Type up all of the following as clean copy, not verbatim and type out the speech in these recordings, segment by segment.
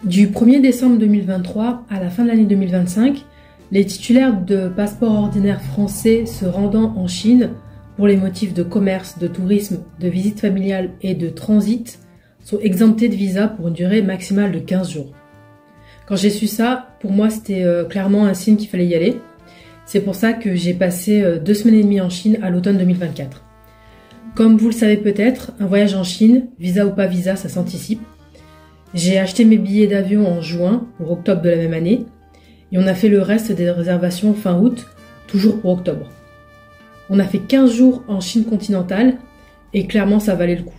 Du 1er décembre 2023 à la fin de l'année 2025, les titulaires de passeports ordinaires français se rendant en Chine pour les motifs de commerce, de tourisme, de visite familiale et de transit sont exemptés de visa pour une durée maximale de 15 jours. Quand j'ai su ça, pour moi c'était clairement un signe qu'il fallait y aller. C'est pour ça que j'ai passé 2 semaines et demie en Chine à l'automne 2024. Comme vous le savez peut-être, un voyage en Chine, visa ou pas visa, ça s'anticipe. J'ai acheté mes billets d'avion en juin pour octobre de la même année et on a fait le reste des réservations fin août, toujours pour octobre. On a fait 15 jours en Chine continentale et clairement ça valait le coup.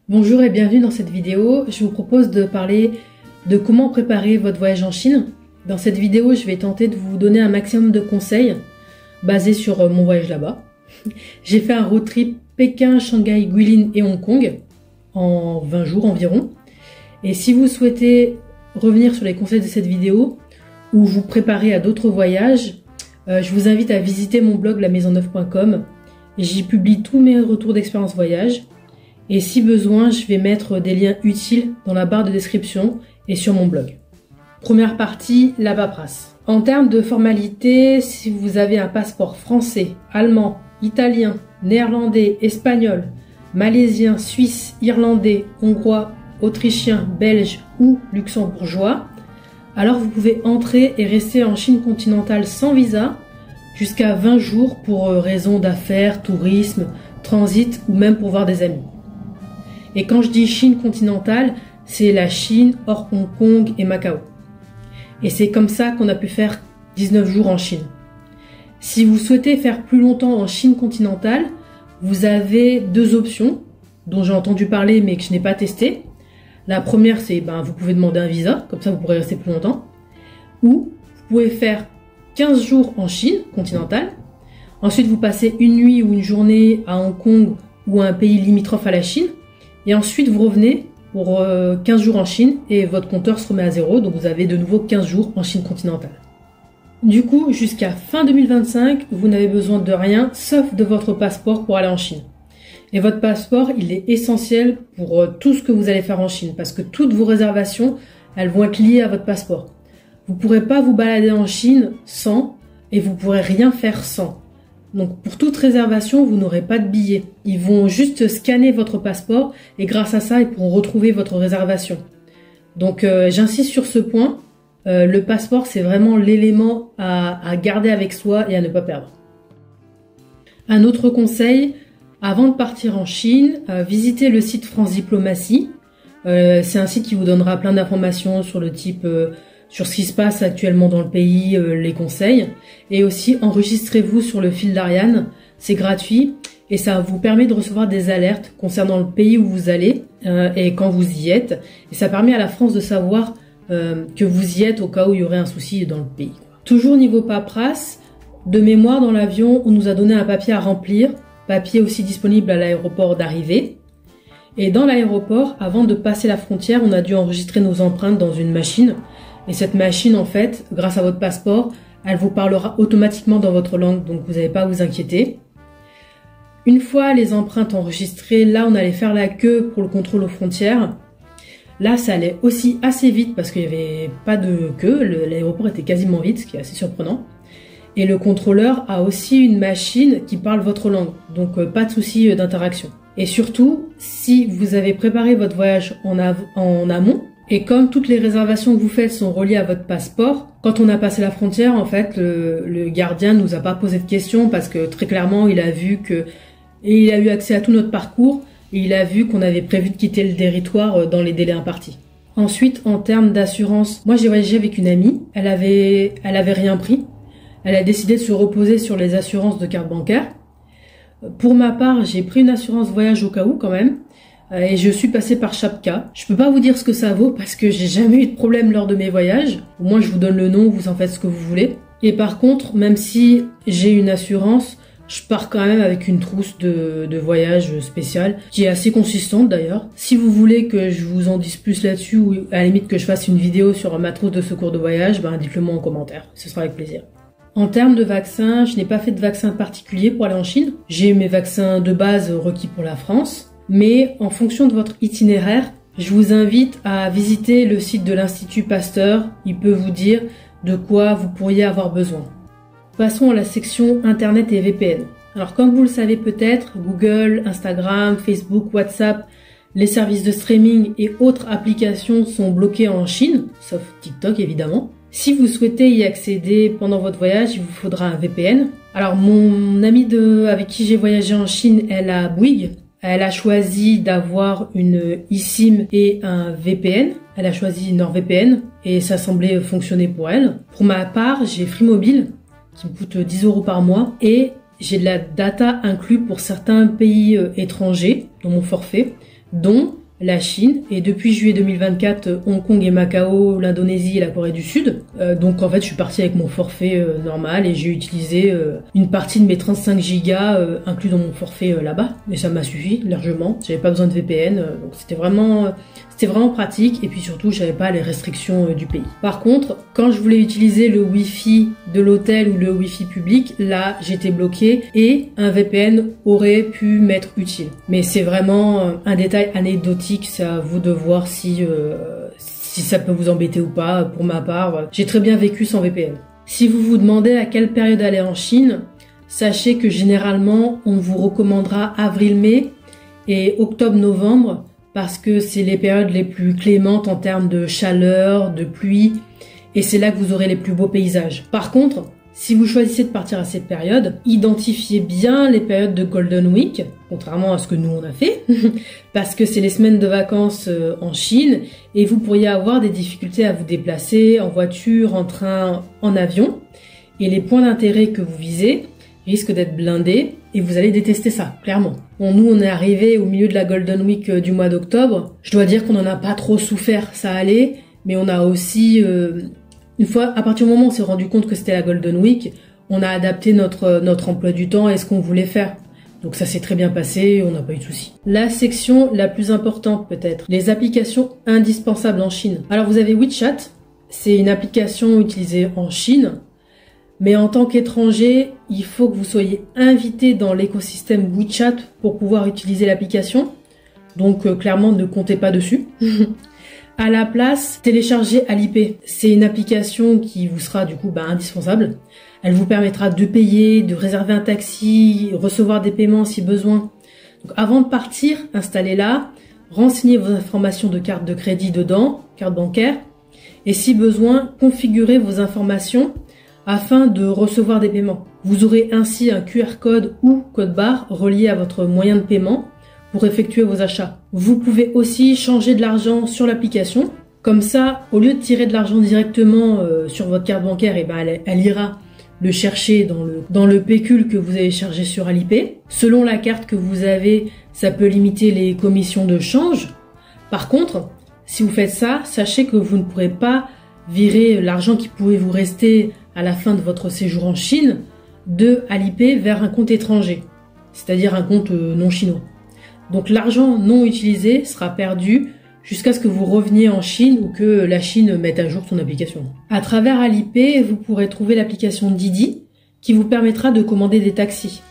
Bonjour et bienvenue dans cette vidéo. Je vous propose de parler de comment préparer votre voyage en Chine. Dans cette vidéo, je vais tenter de vous donner un maximum de conseils basés sur mon voyage là-bas. J'ai fait un road trip Pékin, Shanghai, Guilin et Hong Kong en 20 jours environ. Et si vous souhaitez revenir sur les conseils de cette vidéo ou vous préparer à d'autres voyages, je vous invite à visiter mon blog lamaisonneuve.com. J'y publie tous mes retours d'expérience voyage. Et si besoin, je vais mettre des liens utiles dans la barre de description et sur mon blog. Première partie, la paperasse. En termes de formalité, si vous avez un passeport français, allemand, italien, néerlandais, espagnol, malaisien, suisse, irlandais, hongrois, autrichien, belge ou luxembourgeois, alors vous pouvez entrer et rester en Chine continentale sans visa jusqu'à 20 jours pour raison d'affaires, tourisme, transit ou même pour voir des amis. Et quand je dis Chine continentale, c'est la Chine hors Hong Kong et Macao. Et c'est comme ça qu'on a pu faire 19 jours en Chine. Si vous souhaitez faire plus longtemps en Chine continentale, vous avez 2 options dont j'ai entendu parler mais que je n'ai pas testé. La première, c'est vous pouvez demander un visa, comme ça vous pourrez rester plus longtemps. Ou vous pouvez faire 15 jours en Chine continentale. Ensuite, vous passez une nuit ou une journée à Hong Kong ou à un pays limitrophe à la Chine. Et ensuite, vous revenez pour 15 jours en Chine et votre compteur se remet à 0. Donc, vous avez de nouveau 15 jours en Chine continentale. Du coup, jusqu'à fin 2025, vous n'avez besoin de rien sauf de votre passeport pour aller en Chine. Et votre passeport, il est essentiel pour tout ce que vous allez faire en Chine parce que toutes vos réservations, elles vont être liées à votre passeport. Vous ne pourrez pas vous balader en Chine sans et vous ne pourrez rien faire sans. Donc pour toute réservation, vous n'aurez pas de billet. Ils vont juste scanner votre passeport et grâce à ça, ils pourront retrouver votre réservation. Donc j'insiste sur ce point. Le passeport, c'est vraiment l'élément à garder avec soi et à ne pas perdre. Un autre conseil, avant de partir en Chine, visitez le site France Diplomatie. C'est un site qui vous donnera plein d'informations sur le type, sur ce qui se passe actuellement dans le pays, les conseils. Et aussi, enregistrez-vous sur le fil d'Ariane. C'est gratuit et ça vous permet de recevoir des alertes concernant le pays où vous allez et quand vous y êtes. Et ça permet à la France de savoir que vous y êtes au cas où il y aurait un souci dans le pays. Toujours niveau paperasse, de mémoire dans l'avion, on nous a donné un papier à remplir, papier aussi disponible à l'aéroport d'arrivée. Et dans l'aéroport, avant de passer la frontière, on a dû enregistrer nos empreintes dans une machine. Et cette machine, en fait, grâce à votre passeport, elle vous parlera automatiquement dans votre langue, donc vous n'avez pas à vous inquiéter. Une fois les empreintes enregistrées, là on allait faire la queue pour le contrôle aux frontières. Là, ça allait aussi assez vite parce qu'il n'y avait pas de queue, l'aéroport était quasiment vide, ce qui est assez surprenant. Et le contrôleur a aussi une machine qui parle votre langue, donc pas de souci d'interaction. Et surtout, si vous avez préparé votre voyage en amont, et comme toutes les réservations que vous faites sont reliées à votre passeport, quand on a passé la frontière, en fait, le gardien nous a pas posé de questions parce que très clairement, il a vu que, et il a eu accès à tout notre parcours, et il a vu qu'on avait prévu de quitter le territoire dans les délais impartis. Ensuite, en termes d'assurance, moi j'ai voyagé avec une amie, elle avait rien pris. Elle a décidé de se reposer sur les assurances de carte bancaire. Pour ma part, j'ai pris une assurance voyage au cas où quand même, et je suis passée par Chapka. Je peux pas vous dire ce que ça vaut parce que j'ai jamais eu de problème lors de mes voyages. Au moins je vous donne le nom, vous en faites ce que vous voulez. Et par contre, même si j'ai une assurance, je pars quand même avec une trousse de voyage spéciale, qui est assez consistante d'ailleurs. Si vous voulez que je vous en dise plus là-dessus, ou à la limite que je fasse une vidéo sur ma trousse de secours de voyage, dites-le moi en commentaire, ce sera avec plaisir. En termes de vaccins, je n'ai pas fait de vaccin particulier pour aller en Chine. J'ai mes vaccins de base requis pour la France. Mais en fonction de votre itinéraire, je vous invite à visiter le site de l'Institut Pasteur. Il peut vous dire de quoi vous pourriez avoir besoin. Passons à la section Internet et VPN. Alors comme vous le savez peut-être, Google, Instagram, Facebook, WhatsApp, les services de streaming et autres applications sont bloqués en Chine, sauf TikTok évidemment. Si vous souhaitez y accéder pendant votre voyage, il vous faudra un VPN. Alors mon amie avec qui j'ai voyagé en Chine, elle a Bouygues. Elle a choisi d'avoir une eSIM et un VPN. Elle a choisi NordVPN et ça semblait fonctionner pour elle. Pour ma part, j'ai Free Mobile qui me coûte 10 € par mois et j'ai de la data inclus pour certains pays étrangers dans mon forfait, dont la Chine et depuis juillet 2024, Hong Kong et Macao, l'Indonésie et la Corée du Sud. Donc en fait, je suis partie avec mon forfait normal et j'ai utilisé une partie de mes 35 gigas inclus dans mon forfait là-bas. Et ça m'a suffi largement. J'avais pas besoin de VPN, donc c'était vraiment pratique et puis surtout, j'avais pas les restrictions du pays. Par contre, quand je voulais utiliser le Wi-Fi de l'hôtel ou le Wi-Fi public, là, j'étais bloquée et un VPN aurait pu m'être utile. Mais c'est vraiment un détail anecdotique. C'est à vous de voir si ça peut vous embêter ou pas. Pour ma part, j'ai très bien vécu sans VPN. Si vous vous demandez à quelle période aller en Chine, sachez que généralement, on vous recommandera avril-mai et octobre-novembre parce que c'est les périodes les plus clémentes en termes de chaleur, de pluie, et c'est là que vous aurez les plus beaux paysages. Par contre, si vous choisissez de partir à cette période, identifiez bien les périodes de Golden Week, contrairement à ce que nous on a fait, parce que c'est les semaines de vacances en Chine, et vous pourriez avoir des difficultés à vous déplacer en voiture, en train, en avion, et les points d'intérêt que vous visez risquent d'être blindés, et vous allez détester ça, clairement. Bon, nous, on est arrivé au milieu de la Golden Week du mois d'octobre. Je dois dire qu'on n'en a pas trop souffert, ça allait, mais on a aussi, une fois, à partir du moment où on s'est rendu compte que c'était la Golden Week, on a adapté notre emploi du temps et ce qu'on voulait faire. Donc ça s'est très bien passé, on n'a pas eu de soucis. La section la plus importante peut-être, les applications indispensables en Chine. Alors vous avez WeChat, c'est une application utilisée en Chine. Mais en tant qu'étranger, il faut que vous soyez invité dans l'écosystème WeChat pour pouvoir utiliser l'application. Donc clairement, ne comptez pas dessus. À la place, téléchargez Alipay. C'est une application qui vous sera du coup indispensable. Elle vous permettra de payer, de réserver un taxi, recevoir des paiements si besoin. Donc avant de partir, installez-la, renseignez vos informations de carte de crédit dedans, carte bancaire. Et si besoin, configurez vos informations afin de recevoir des paiements. Vous aurez ainsi un QR code ou code barre relié à votre moyen de paiement pour effectuer vos achats. Vous pouvez aussi changer de l'argent sur l'application. Comme ça, au lieu de tirer de l'argent directement sur votre carte bancaire, elle ira le chercher dans le pécule que vous avez chargé sur Alipay. Selon la carte que vous avez, ça peut limiter les commissions de change. Par contre, si vous faites ça, sachez que vous ne pourrez pas virer l'argent qui pourrait vous rester à la fin de votre séjour en Chine de Alipay vers un compte étranger, c'est-à-dire un compte non chinois. Donc l'argent non utilisé sera perdu jusqu'à ce que vous reveniez en Chine ou que la Chine mette à jour son application. À travers Alipay, vous pourrez trouver l'application Didi qui vous permettra de commander des taxis.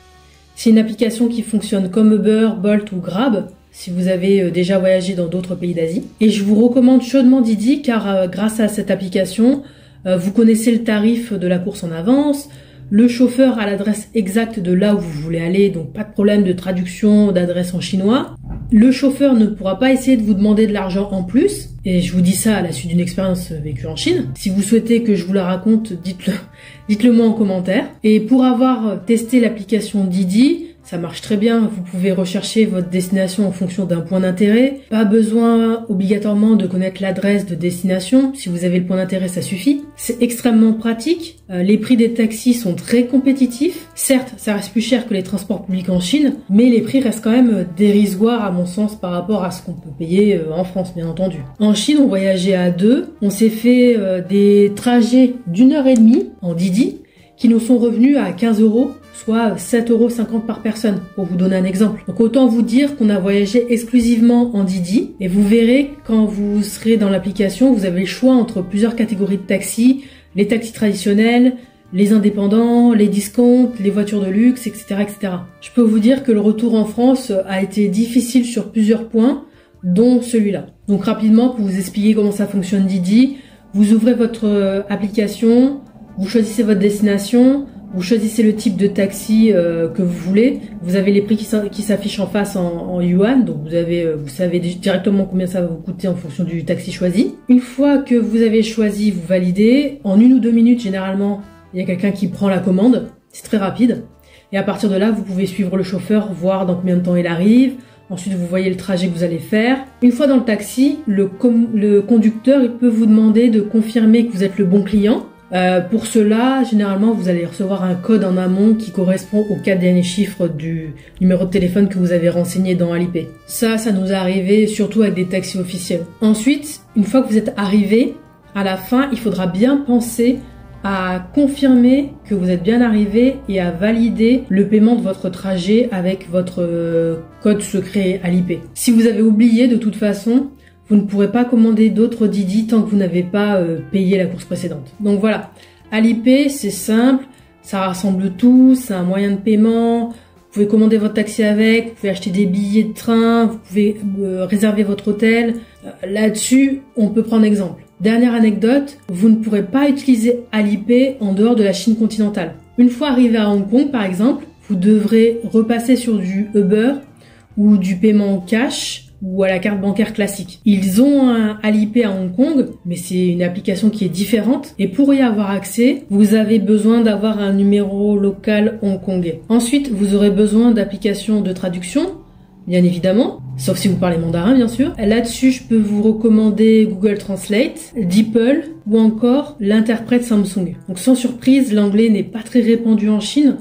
C'est une application qui fonctionne comme Uber, Bolt ou Grab si vous avez déjà voyagé dans d'autres pays d'Asie. Et je vous recommande chaudement Didi car grâce à cette application, vous connaissez le tarif de la course en avance, le chauffeur a l'adresse exacte de là où vous voulez aller, donc pas de problème de traduction d'adresse en chinois. Le chauffeur ne pourra pas essayer de vous demander de l'argent en plus, et je vous dis ça à la suite d'une expérience vécue en Chine. Si vous souhaitez que je vous la raconte, dites-le moi en commentaire. Et pour avoir testé l'application Didi, ça marche très bien, vous pouvez rechercher votre destination en fonction d'un point d'intérêt. Pas besoin obligatoirement de connaître l'adresse de destination, si vous avez le point d'intérêt ça suffit. C'est extrêmement pratique, les prix des taxis sont très compétitifs. Certes, ça reste plus cher que les transports publics en Chine, mais les prix restent quand même dérisoires à mon sens par rapport à ce qu'on peut payer en France bien entendu. En Chine, on voyageait à deux, on s'est fait des trajets d'1h30 en Didi qui nous sont revenus à 15 €. Soit 7,50 € par personne, pour vous donner un exemple. Donc autant vous dire qu'on a voyagé exclusivement en Didi, et vous verrez quand vous serez dans l'application, vous avez le choix entre plusieurs catégories de taxis, les taxis traditionnels, les indépendants, les discounts, les voitures de luxe, etc., etc. Je peux vous dire que le retour en France a été difficile sur plusieurs points, dont celui-là. Donc rapidement, pour vous expliquer comment ça fonctionne Didi, vous ouvrez votre application, vous choisissez votre destination, vous choisissez le type de taxi que vous voulez. Vous avez les prix qui s'affichent en face en yuan, donc vous savez directement combien ça va vous coûter en fonction du taxi choisi. Une fois que vous avez choisi, vous validez. En 1 ou 2 minutes, généralement, il y a quelqu'un qui prend la commande. C'est très rapide. Et à partir de là, vous pouvez suivre le chauffeur, voir dans combien de temps il arrive. Ensuite, vous voyez le trajet que vous allez faire. Une fois dans le taxi, le conducteur il peut vous demander de confirmer que vous êtes le bon client. Pour cela, généralement, vous allez recevoir un code en amont qui correspond aux 4 derniers chiffres du numéro de téléphone que vous avez renseigné dans Alipay. Ça nous est arrivé surtout avec des taxis officiels. Ensuite, une fois que vous êtes arrivé, à la fin, il faudra bien penser à confirmer que vous êtes bien arrivé et à valider le paiement de votre trajet avec votre code secret Alipay. Si vous avez oublié, de toute façon, vous ne pourrez pas commander d'autres Didi tant que vous n'avez pas payé la course précédente. Donc voilà, Alipay, c'est simple, ça rassemble tout, c'est un moyen de paiement. Vous pouvez commander votre taxi avec, vous pouvez acheter des billets de train, vous pouvez réserver votre hôtel. Là-dessus, on peut prendre exemple. Dernière anecdote, vous ne pourrez pas utiliser Alipay en dehors de la Chine continentale. Une fois arrivé à Hong Kong, par exemple, vous devrez repasser sur du Uber ou du paiement en cash ou à la carte bancaire classique. Ils ont un Alipay à Hong Kong, mais c'est une application qui est différente. Et pour y avoir accès, vous avez besoin d'avoir un numéro local hongkongais. Ensuite, vous aurez besoin d'applications de traduction, bien évidemment, sauf si vous parlez mandarin, bien sûr. Là-dessus, je peux vous recommander Google Translate, DeepL ou encore l'interprète Samsung. Donc sans surprise, l'anglais n'est pas très répandu en Chine.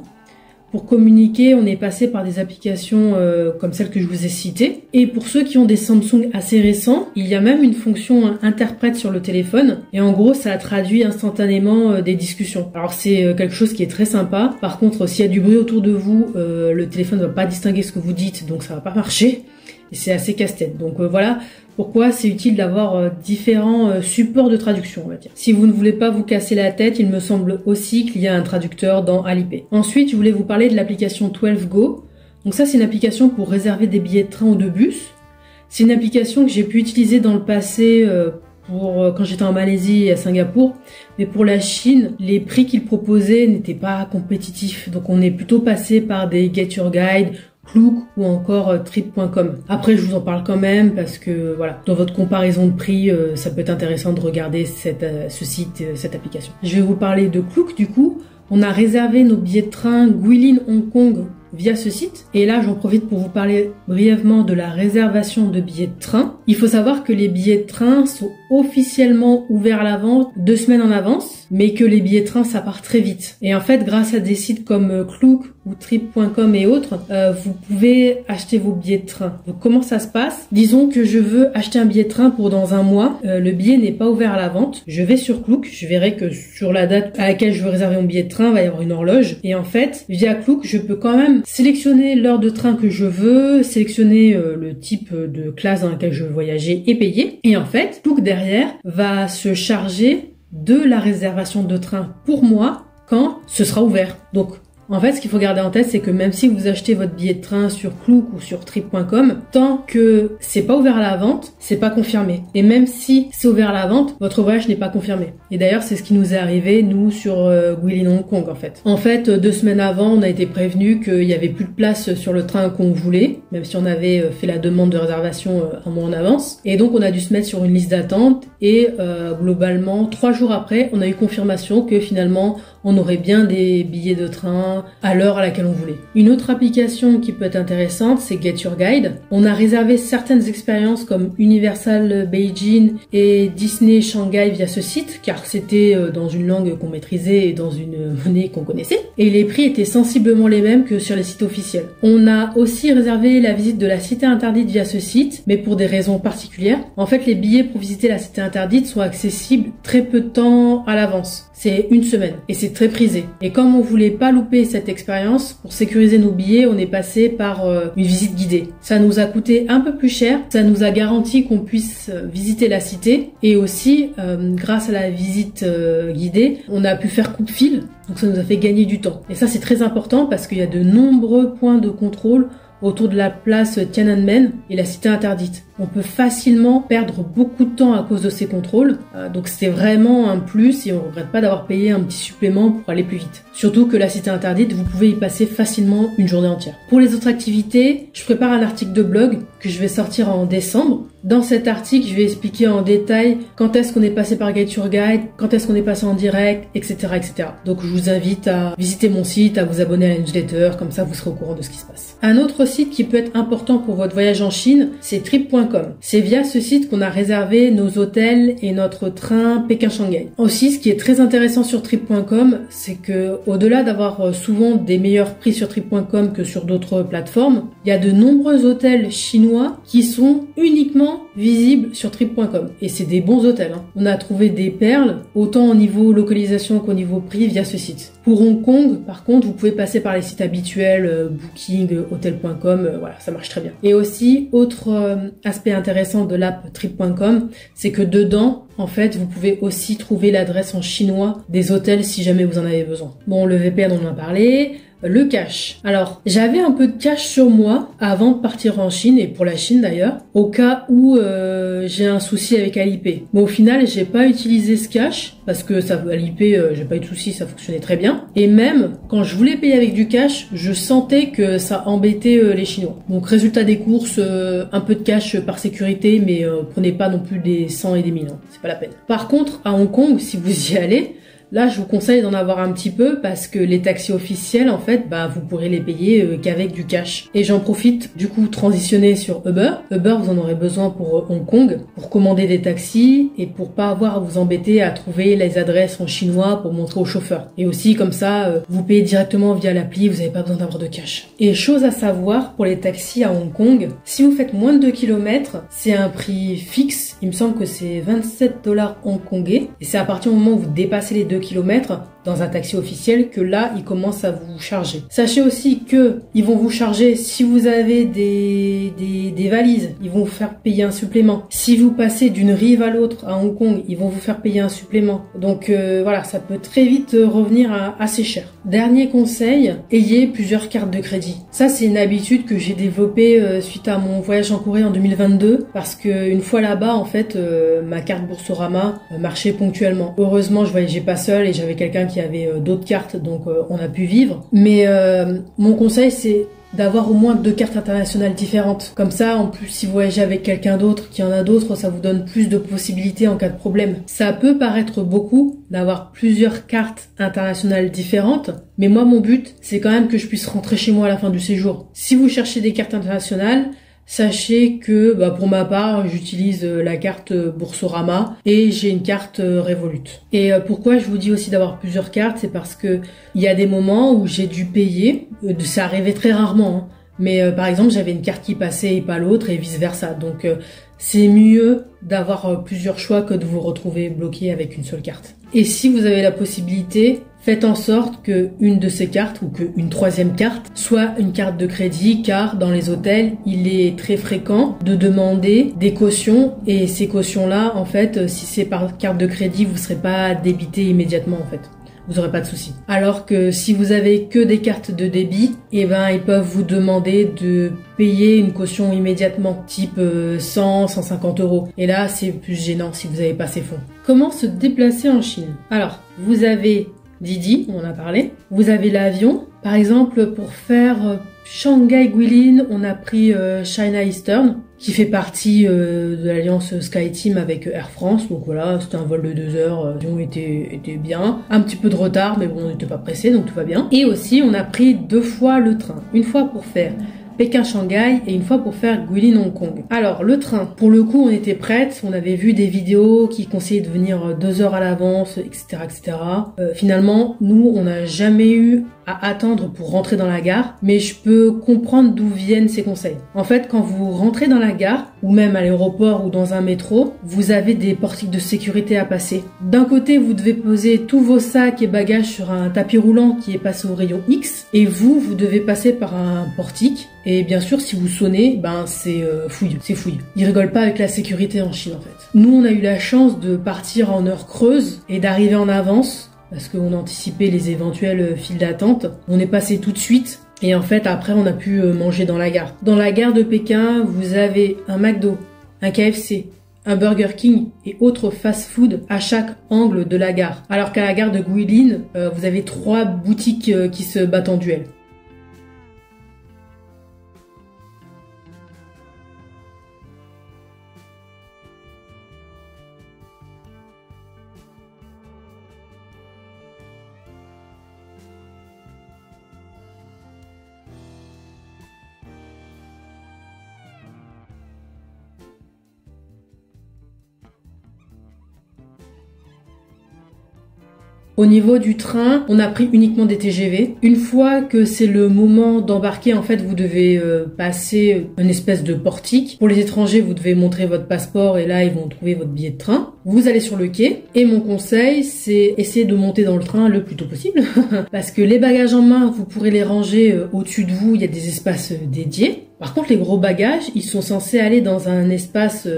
Pour communiquer, on est passé par des applications comme celle que je vous ai citée. Et pour ceux qui ont des Samsung assez récents, il y a même une fonction interprète sur le téléphone. Et en gros, ça traduit instantanément des discussions. Alors c'est quelque chose qui est très sympa. Par contre, s'il y a du bruit autour de vous, le téléphone ne va pas distinguer ce que vous dites, donc ça va pas marcher. Et c'est assez casse-tête. Donc voilà pourquoi c'est utile d'avoir différents supports de traduction, on va dire. Si vous ne voulez pas vous casser la tête, il me semble aussi qu'il y a un traducteur dans Alipay. Ensuite, je voulais vous parler de l'application 12Go. Donc ça, c'est une application pour réserver des billets de train ou de bus. C'est une application que j'ai pu utiliser dans le passé quand j'étais en Malaisie et à Singapour. Mais pour la Chine, les prix qu'ils proposaient n'étaient pas compétitifs. Donc on est plutôt passé par des Get Your Guide, Klook ou encore Trip.com. Après, je vous en parle quand même parce que voilà, dans votre comparaison de prix, ça peut être intéressant de regarder ce site, cette application. Je vais vous parler de Klook du coup. On a réservé nos billets de train Guilin Hong Kong via ce site. Et là, j'en profite pour vous parler brièvement de la réservation de billets de train. Il faut savoir que les billets de train sont officiellement ouverts à la vente 2 semaines en avance, mais que les billets de train, ça part très vite. Et en fait, grâce à des sites comme Klook ou Trip.com et autres, vous pouvez acheter vos billets de train. Donc comment ça se passe? Disons que je veux acheter un billet de train pour dans un mois. Le billet n'est pas ouvert à la vente. Je vais sur Klook, je verrai que sur la date à laquelle je veux réserver mon billet de train, il va y avoir une horloge. Et en fait, via Klook, je peux quand même sélectionner l'heure de train que je veux, sélectionner le type de classe dans laquelle je veux voyager et payer. Et en fait, Klook derrière va se charger de la réservation de train pour moi quand ce sera ouvert. Donc en fait, ce qu'il faut garder en tête, c'est que même si vous achetez votre billet de train sur Klook ou sur Trip.com, tant que c'est pas ouvert à la vente, c'est pas confirmé. Et même si c'est ouvert à la vente, votre voyage n'est pas confirmé. Et d'ailleurs, c'est ce qui nous est arrivé, nous, sur Guilin Hong Kong, en fait. En fait, 2 semaines avant, on a été prévenu qu'il y avait plus de place sur le train qu'on voulait, même si on avait fait la demande de réservation un mois en avance. Et donc, on a dû se mettre sur une liste d'attente. Et globalement, 3 jours après, on a eu confirmation que finalement, on aurait bien des billets de train à l'heure à laquelle on voulait. Une autre application qui peut être intéressante, c'est Get Your Guide. On a réservé certaines expériences comme Universal Beijing et Disney Shanghai via ce site, car c'était dans une langue qu'on maîtrisait et dans une monnaie qu'on connaissait. Et les prix étaient sensiblement les mêmes que sur les sites officiels. On a aussi réservé la visite de la Cité Interdite via ce site, mais pour des raisons particulières. En fait, les billets pour visiter la Cité Interdite sont accessibles très peu de temps à l'avance. C'est 1 semaine et c'est très prisé. Et comme on voulait pas louper cette expérience, pour sécuriser nos billets, on est passé par une visite guidée. Ça nous a coûté un peu plus cher, ça nous a garanti qu'on puisse visiter la cité et aussi, grâce à la visite guidée, on a pu faire coupe-fil, donc ça nous a fait gagner du temps. Et ça c'est très important parce qu'il y a de nombreux points de contrôle autour de la place Tiananmen et la cité interdite. On peut facilement perdre beaucoup de temps à cause de ces contrôles, donc c'était vraiment un plus et on ne regrette pas d'avoir payé un petit supplément pour aller plus vite. Surtout que la cité interdite, vous pouvez y passer facilement une journée entière. Pour les autres activités, je prépare un article de blog que je vais sortir en décembre. Dans cet article, je vais expliquer en détail quand est-ce qu'on est passé par Guide sur Guide, quand est-ce qu'on est passé en direct, etc., etc. Donc je vous invite à visiter mon site, à vous abonner à la newsletter, comme ça vous serez au courant de ce qui se passe. Un autre site qui peut être important pour votre voyage en Chine, c'est trip.com. C'est via ce site qu'on a réservé nos hôtels et notre train Pékin-Shanghai. Aussi, ce qui est très intéressant sur trip.com, c'est que au-delà d'avoir souvent des meilleurs prix sur trip.com que sur d'autres plateformes, il y a de nombreux hôtels chinois qui sont uniquement visibles sur trip.com. Et c'est des bons hôtels, hein. On a trouvé des perles, autant au niveau localisation qu'au niveau prix via ce site. Pour Hong Kong, par contre, vous pouvez passer par les sites habituels, Booking, Hotel.com, voilà, ça marche très bien. Et aussi, autre aspect intéressant de l'app trip.com, c'est que dedans, en fait, vous pouvez aussi trouver l'adresse en chinois des hôtels si jamais vous en avez besoin. Bon, le VPN, on en a parlé. Le cash. Alors, j'avais un peu de cash sur moi avant de partir en Chine, et pour la Chine d'ailleurs, au cas où j'ai un souci avec Alipay. Mais au final, j'ai pas utilisé ce cash, parce que ça, Alipay, j'ai pas eu de souci, ça fonctionnait très bien. Et même, quand je voulais payer avec du cash, je sentais que ça embêtait les Chinois. Donc, résultat des courses, un peu de cash par sécurité, mais prenez pas non plus des 100 et des 1000, hein. C'est pas la peine. Par contre, à Hong Kong, si vous y allez, là, je vous conseille d'en avoir un petit peu parce que les taxis officiels, en fait, vous pourrez les payer qu'avec du cash. Et j'en profite, du coup, transitionner sur Uber. Uber, vous en aurez besoin pour Hong Kong, pour commander des taxis et pour pas avoir à vous embêter à trouver les adresses en chinois pour montrer au chauffeur. Et aussi, comme ça, vous payez directement via l'appli, vous n'avez pas besoin d'avoir de cash. Et chose à savoir, pour les taxis à Hong Kong, si vous faites moins de 2 km, c'est un prix fixe. Il me semble que c'est 27 $ hongkongais. Et c'est à partir du moment où vous dépassez les 2 km dans un taxi officiel que là, ils commencent à vous charger. Sachez aussi que ils vont vous charger si vous avez des valises, ils vont vous faire payer un supplément. Si vous passez d'une rive à l'autre à Hong Kong, ils vont vous faire payer un supplément. Donc voilà, ça peut très vite revenir à assez cher. Dernier conseil, ayez plusieurs cartes de crédit. Ça, c'est une habitude que j'ai développée suite à mon voyage en Corée en 2022 parce que une fois là-bas, en fait, ma carte Boursorama marchait ponctuellement. Heureusement, je voyageais pas seule et j'avais quelqu'un qui avait d'autres cartes, donc on a pu vivre. Mais mon conseil, c'est d'avoir au moins 2 cartes internationales différentes. Comme ça, en plus, si vous voyagez avec quelqu'un d'autre qui en a d'autres, ça vous donne plus de possibilités en cas de problème. Ça peut paraître beaucoup d'avoir plusieurs cartes internationales différentes, mais moi, mon but, c'est quand même que je puisse rentrer chez moi à la fin du séjour. Si vous cherchez des cartes internationales, sachez que pour ma part, j'utilise la carte Boursorama et j'ai une carte Revolut. Et pourquoi je vous dis aussi d'avoir plusieurs cartes, c'est parce que il y a des moments où j'ai dû payer, ça arrivait très rarement, hein. Mais par exemple, j'avais une carte qui passait et pas l'autre et vice versa. Donc c'est mieux d'avoir plusieurs choix que de vous retrouver bloqué avec une seule carte. Et si vous avez la possibilité, faites en sorte que une de ces cartes ou qu'une troisième carte soit une carte de crédit, car dans les hôtels, il est très fréquent de demander des cautions et ces cautions-là, en fait, si c'est par carte de crédit, vous ne serez pas débité immédiatement, en fait. Vous n'aurez pas de souci. Alors que si vous avez que des cartes de débit, ils peuvent vous demander de payer une caution immédiatement, type 100, 150 €. Et là, c'est plus gênant si vous n'avez pas ces fonds. Comment se déplacer en Chine? Alors, vous avez Didi, on en a parlé. Vous avez l'avion. Par exemple, pour faire Shanghai-Guilin, on a pris China Eastern, qui fait partie de l'alliance SkyTeam avec Air France. Donc voilà, c'était un vol de 2 heures, l'avion était bien. Un petit peu de retard, mais bon, on n'était pas pressé, donc tout va bien. Et aussi, on a pris 2 fois le train. Une fois pour faire Pékin-Shanghai et une fois pour faire Guilin-Hong Kong. Alors, le train, pour le coup, on était prêtes. On avait vu des vidéos qui conseillaient de venir 2 heures à l'avance, etc., etc. Finalement, nous, on n'a jamais eu à attendre pour rentrer dans la gare, mais je peux comprendre d'où viennent ces conseils. En fait, quand vous rentrez dans la gare, ou même à l'aéroport ou dans un métro, vous avez des portiques de sécurité à passer. D'un côté, vous devez poser tous vos sacs et bagages sur un tapis roulant qui est passé au rayon X, et vous devez passer par un portique. Et bien sûr, si vous sonnez, c'est fouille. Ils rigolent pas avec la sécurité en Chine, en fait. Nous, on a eu la chance de partir en heure creuse et d'arriver en avance, parce qu'on anticipait les éventuelles files d'attente. On est passé tout de suite, et en fait, après, on a pu manger dans la gare. Dans la gare de Pékin, vous avez un McDo, un KFC, un Burger King et autres fast-food à chaque angle de la gare. Alors qu'à la gare de Guilin, vous avez 3 boutiques qui se battent en duel. Au niveau du train, on a pris uniquement des TGV. Une fois que c'est le moment d'embarquer, en fait, vous devez passer une espèce de portique. Pour les étrangers, vous devez montrer votre passeport et là, ils vont trouver votre billet de train. Vous allez sur le quai et mon conseil, c'est essayer de monter dans le train le plus tôt possible parce que les bagages en main, vous pourrez les ranger au-dessus de vous, il y a des espaces dédiés. Par contre, les gros bagages, ils sont censés aller dans un espace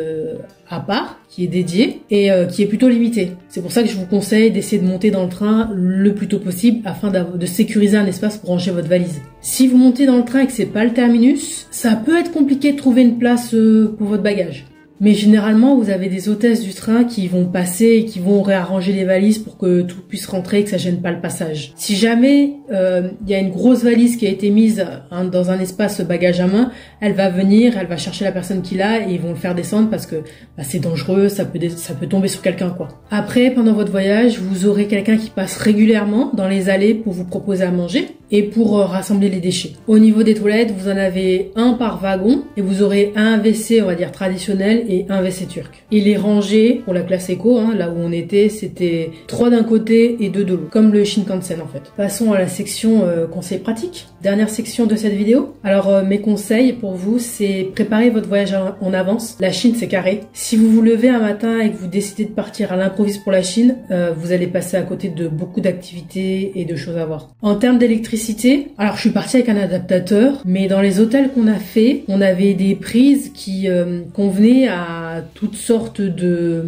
à part, qui est dédié et qui est plutôt limité. C'est pour ça que je vous conseille d'essayer de monter dans le train le plus tôt possible afin de sécuriser un espace pour ranger votre valise. Si vous montez dans le train et que c'est pas le terminus, ça peut être compliqué de trouver une place pour votre bagage. Mais généralement, vous avez des hôtesses du train qui vont passer et qui vont réarranger les valises pour que tout puisse rentrer et que ça gêne pas le passage. Si jamais il y a une grosse valise qui a été mise dans un espace bagage à main, elle va venir, elle va chercher la personne qui l'a et ils vont le faire descendre parce que c'est dangereux, ça peut tomber sur quelqu'un quoi. Après, pendant votre voyage, vous aurez quelqu'un qui passe régulièrement dans les allées pour vous proposer à manger et pour rassembler les déchets. Au niveau des toilettes, vous en avez un par wagon et vous aurez un WC, on va dire traditionnel, et un WC turc. Et les rangées, pour la classe éco, là où on était, c'était 3 d'un côté et 2 de l'autre, comme le Shinkansen en fait. Passons à la section conseils pratiques. Dernière section de cette vidéo. Alors mes conseils pour vous, c'est préparer votre voyage en avance. La Chine, c'est carré. Si vous vous levez un matin et que vous décidez de partir à l'improviste pour la Chine, vous allez passer à côté de beaucoup d'activités et de choses à voir. En termes d'électricité, alors je suis partie avec un adaptateur, mais dans les hôtels qu'on a fait, on avait des prises qui convenaient à toutes sortes de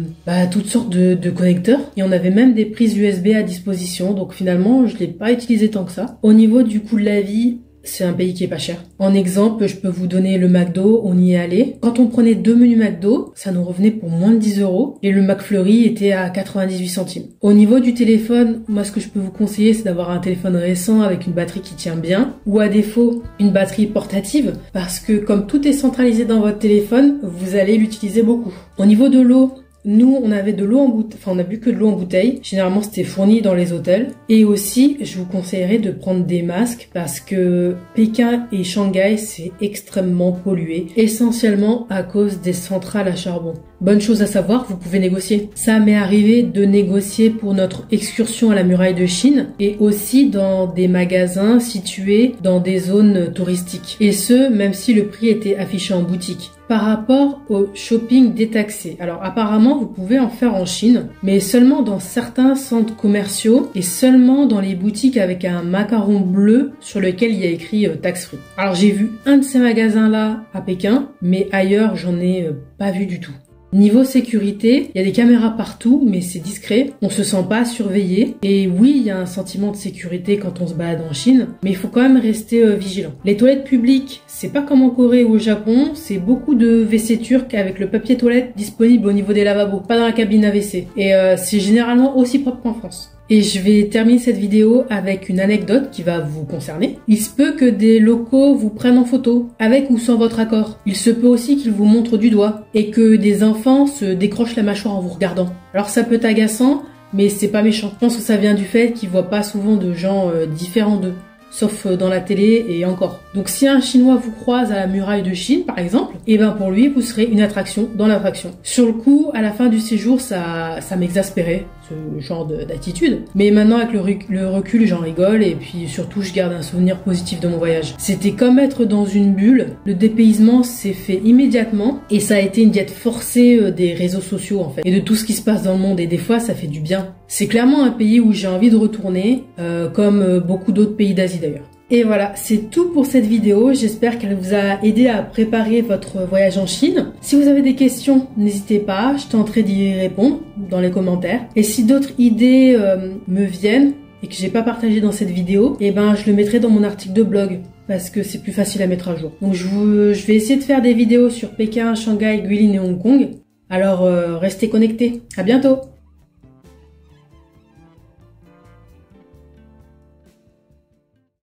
connecteurs et on avait même des prises USB à disposition, donc finalement je l'ai pas utilisé tant que ça. Au niveau du coût de la vie, c'est un pays qui est pas cher. En exemple, je peux vous donner le McDo, on y est allé. Quand on prenait 2 menus McDo, ça nous revenait pour moins de 10 € et le McFlurry était à 98 centimes. Au niveau du téléphone, moi ce que je peux vous conseiller, c'est d'avoir un téléphone récent avec une batterie qui tient bien ou à défaut une batterie portative parce que comme tout est centralisé dans votre téléphone, vous allez l'utiliser beaucoup. Au niveau de l'eau, nous, on avait de l'eau en bouteille, on a bu que de l'eau en bouteille. Généralement, c'était fourni dans les hôtels. Et aussi, je vous conseillerais de prendre des masques parce que Pékin et Shanghai, c'est extrêmement pollué, essentiellement à cause des centrales à charbon. Bonne chose à savoir, vous pouvez négocier. Ça m'est arrivé de négocier pour notre excursion à la muraille de Chine et aussi dans des magasins situés dans des zones touristiques. Et ce, même si le prix était affiché en boutique. Par rapport au shopping détaxé. Alors apparemment, vous pouvez en faire en Chine, mais seulement dans certains centres commerciaux et seulement dans les boutiques avec un macaron bleu sur lequel il y a écrit tax free. Alors j'ai vu un de ces magasins-là à Pékin, mais ailleurs, j'en ai pas vu du tout. Niveau sécurité, il y a des caméras partout, mais c'est discret, on se sent pas surveillé. Et oui, il y a un sentiment de sécurité quand on se balade en Chine, mais il faut quand même rester vigilant. Les toilettes publiques, c'est pas comme en Corée ou au Japon, c'est beaucoup de WC turcs avec le papier toilette disponible au niveau des lavabos, pas dans la cabine à WC. Et c'est généralement aussi propre qu'en France. Et je vais terminer cette vidéo avec une anecdote qui va vous concerner. Il se peut que des locaux vous prennent en photo, avec ou sans votre accord. Il se peut aussi qu'ils vous montrent du doigt, et que des enfants se décrochent la mâchoire en vous regardant. Alors ça peut être agaçant, mais c'est pas méchant. Je pense que ça vient du fait qu'ils voient pas souvent de gens différents d'eux. Sauf dans la télé et encore. Donc si un Chinois vous croise à la muraille de Chine, par exemple, et ben pour lui, vous serez une attraction dans l'attraction. Sur le coup, à la fin du séjour, ça m'exaspérait, ce genre d'attitude. Mais maintenant, avec le recul, j'en rigole et puis surtout, je garde un souvenir positif de mon voyage. C'était comme être dans une bulle. Le dépaysement s'est fait immédiatement et ça a été une diète forcée des réseaux sociaux en fait et de tout ce qui se passe dans le monde. Et des fois, ça fait du bien. C'est clairement un pays où j'ai envie de retourner, comme beaucoup d'autres pays d'Asie d'ailleurs. Et voilà, c'est tout pour cette vidéo. J'espère qu'elle vous a aidé à préparer votre voyage en Chine. Si vous avez des questions, n'hésitez pas, je tenterai d'y répondre dans les commentaires. Et si d'autres idées me viennent et que j'ai pas partagé dans cette vidéo, eh ben je le mettrai dans mon article de blog parce que c'est plus facile à mettre à jour. Donc je vais essayer de faire des vidéos sur Pékin, Shanghai, Guilin et Hong Kong. Alors restez connectés. À bientôt.